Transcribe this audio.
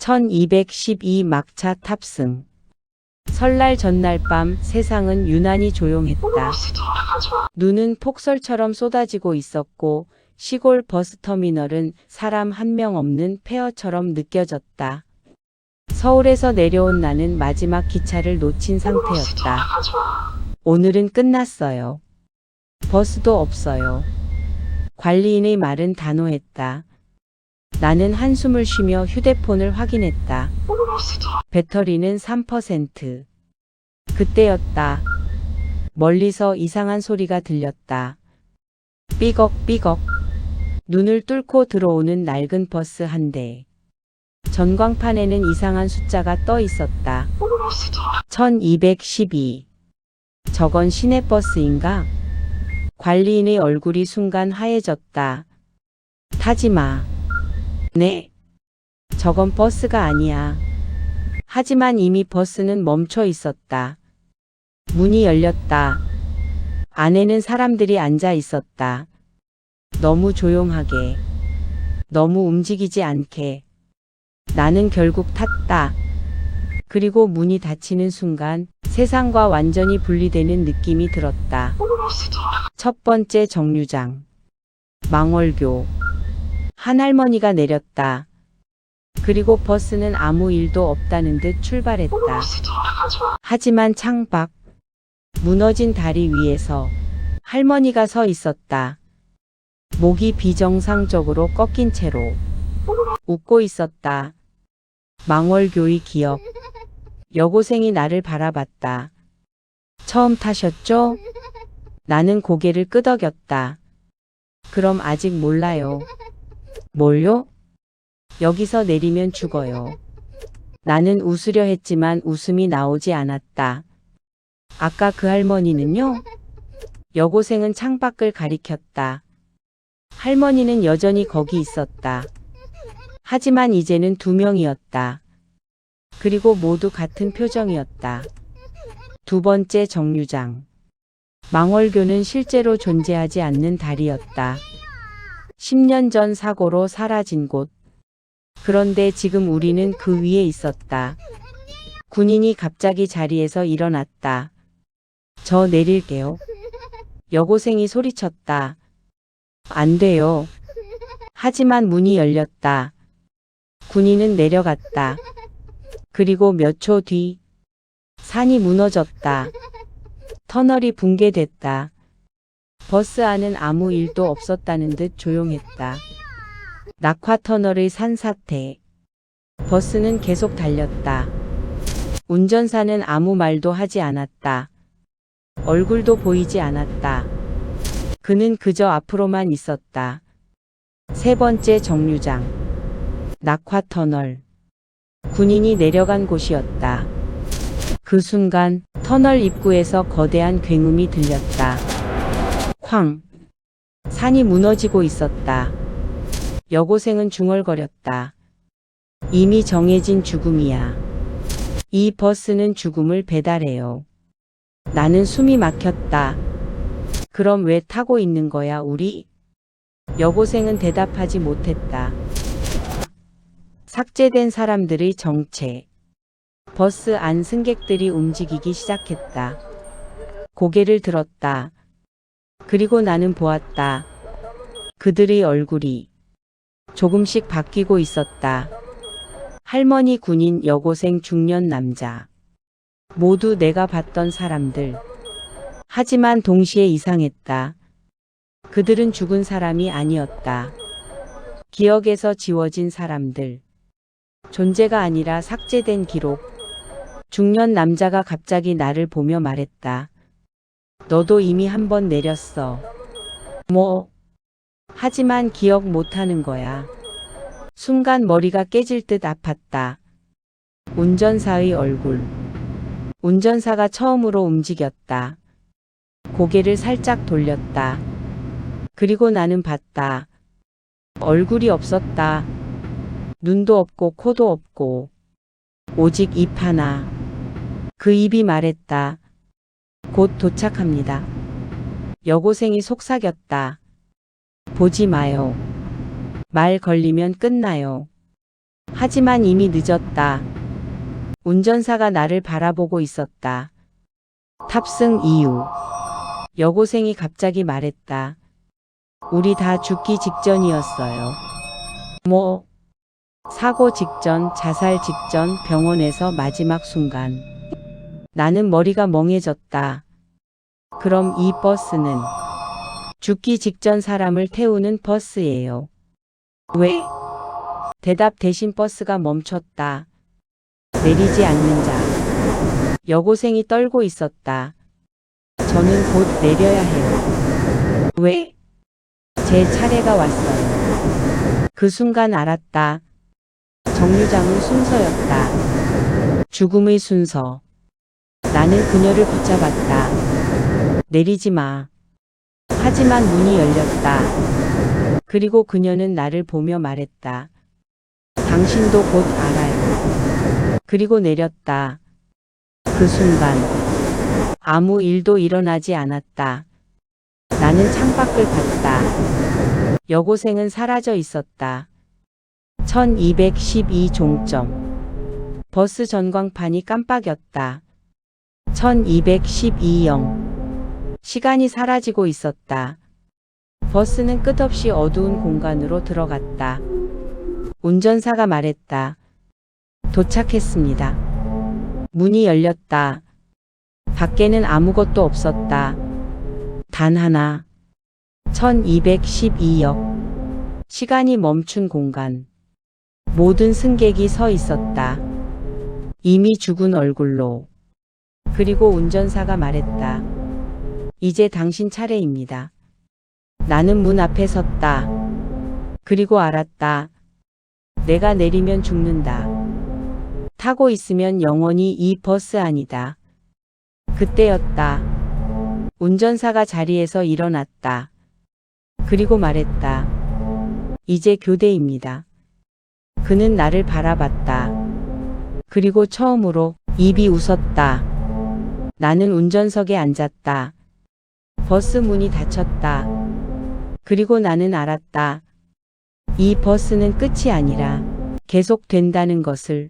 1212 막차 탑승. 설날 전날 밤 세상은 유난히 조용했다. 눈은 폭설처럼 쏟아지고 있었고 시골 버스터미널은 사람 한 명 없는 폐허처럼 느껴졌다. 서울에서 내려온 나는 마지막 기차를 놓친 상태였다. 오늘은 끝났어요. 버스도 없어요. 관리인의 말은 단호했다. 나는 한숨을 쉬며 휴대폰을 확인했다. 배터리는 3%. 그때였다. 멀리서 이상한 소리가 들렸다. 삐걱삐걱. 눈을 뚫고 들어오는 낡은 버스 한 대. 전광판에는 이상한 숫자가 떠 있었다. 1212. 저건 시내버스인가? 관리인의 얼굴이 순간 하얘졌다. 타지 마. 네. 저건 버스가 아니야. 하지만 이미 버스는 멈춰 있었다. 문이 열렸다. 안에는 사람들이 앉아 있었다. 너무 조용하게. 너무 움직이지 않게. 나는 결국 탔다. 그리고 문이 닫히는 순간 세상과 완전히 분리되는 느낌이 들었다. 첫 번째 정류장. 망월교. 한 할머니가 내렸다. 그리고 버스는 아무 일도 없다는 듯 출발했다. 하지만 창밖, 무너진 다리 위에서 할머니가 서 있었다. 목이 비정상적으로 꺾인 채로 웃고 있었다. 망월교의 기억. 여고생이 나를 바라봤다. 처음 타셨죠? 나는 고개를 끄덕였다. 그럼 아직 몰라요. 뭘요? 여기서 내리면 죽어요. 나는 웃으려 했지만 웃음이 나오지 않았다. 아까 그 할머니는요? 여고생은 창밖을 가리켰다. 할머니는 여전히 거기 있었다. 하지만 이제는 두 명이었다. 그리고 모두 같은 표정이었다. 두 번째 정류장. 망월교는 실제로 존재하지 않는 다리였다. 10년 전 사고로 사라진 곳. 그런데 지금 우리는 그 위에 있었다. 군인이 갑자기 자리에서 일어났다. 저 내릴게요. 여고생이 소리쳤다. 안 돼요. 하지만 문이 열렸다. 군인은 내려갔다. 그리고 몇 초 뒤, 산이 무너졌다. 터널이 붕괴됐다. 버스 안은 아무 일도 없었다는 듯 조용했다. 낙화터널의 산사태. 버스는 계속 달렸다. 운전사는 아무 말도 하지 않았다. 얼굴도 보이지 않았다. 그는 그저 앞으로만 있었다. 세 번째 정류장. 낙화터널. 군인이 내려간 곳이었다. 그 순간 터널 입구에서 거대한 굉음이 들렸다. 쾅. 산이 무너지고 있었다. 여고생은 중얼거렸다. 이미 정해진 죽음이야. 이 버스는 죽음을 배달해요. 나는 숨이 막혔다. 그럼 왜 타고 있는 거야, 우리? 여고생은 대답하지 못했다. 삭제된 사람들의 정체. 버스 안 승객들이 움직이기 시작했다. 고개를 들었다. 그리고 나는 보았다. 그들의 얼굴이 조금씩 바뀌고 있었다. 할머니, 군인, 여고생, 중년 남자. 모두 내가 봤던 사람들. 하지만 동시에 이상했다. 그들은 죽은 사람이 아니었다. 기억에서 지워진 사람들. 존재가 아니라 삭제된 기록. 중년 남자가 갑자기 나를 보며 말했다. 너도 이미 한 번 내렸어. 뭐? 하지만 기억 못하는 거야. 순간 머리가 깨질 듯 아팠다. 운전사의 얼굴. 운전사가 처음으로 움직였다. 고개를 살짝 돌렸다. 그리고 나는 봤다. 얼굴이 없었다. 눈도 없고 코도 없고 오직 입 하나. 그 입이 말했다. 곧 도착합니다. 여고생이 속삭였다. 보지 마요. 말 걸리면 끝나요. 하지만 이미 늦었다. 운전사가 나를 바라보고 있었다. 탑승 이후 여고생이 갑자기 말했다. 우리 다 죽기 직전이었어요. 뭐? 사고 직전, 자살 직전, 병원에서 마지막 순간. 나는 머리가 멍해졌다. 그럼 이 버스는 죽기 직전 사람을 태우는 버스예요. 왜? 대답 대신 버스가 멈췄다. 내리지 않는 자. 여고생이 떨고 있었다. 저는 곧 내려야 해요. 왜? 제 차례가 왔어요. 그 순간 알았다. 정류장은 순서였다. 죽음의 순서. 나는 그녀를 붙잡았다. 내리지 마. 하지만 문이 열렸다. 그리고 그녀는 나를 보며 말했다. 당신도 곧 알아요. 그리고 내렸다. 그 순간 아무 일도 일어나지 않았다. 나는 창밖을 봤다. 여고생은 사라져 있었다. 1212 종점. 버스 전광판이 깜빡였다. 1212영. 시간이 사라지고 있었다. 버스는 끝없이 어두운 공간으로 들어갔다. 운전사가 말했다. 도착했습니다. 문이 열렸다. 밖에는 아무것도 없었다. 단 하나. 1212역. 시간이 멈춘 공간. 모든 승객이 서 있었다. 이미 죽은 얼굴로. 그리고 운전사가 말했다. 이제 당신 차례입니다. 나는 문 앞에 섰다. 그리고 알았다. 내가 내리면 죽는다. 타고 있으면 영원히 이 버스 아니다. 그때였다. 운전사가 자리에서 일어났다. 그리고 말했다. 이제 교대입니다. 그는 나를 바라봤다. 그리고 처음으로 입이 웃었다. 나는 운전석에 앉았다. 버스 문이 닫혔다. 그리고 나는 알았다. 이 버스는 끝이 아니라 계속된다는 것을.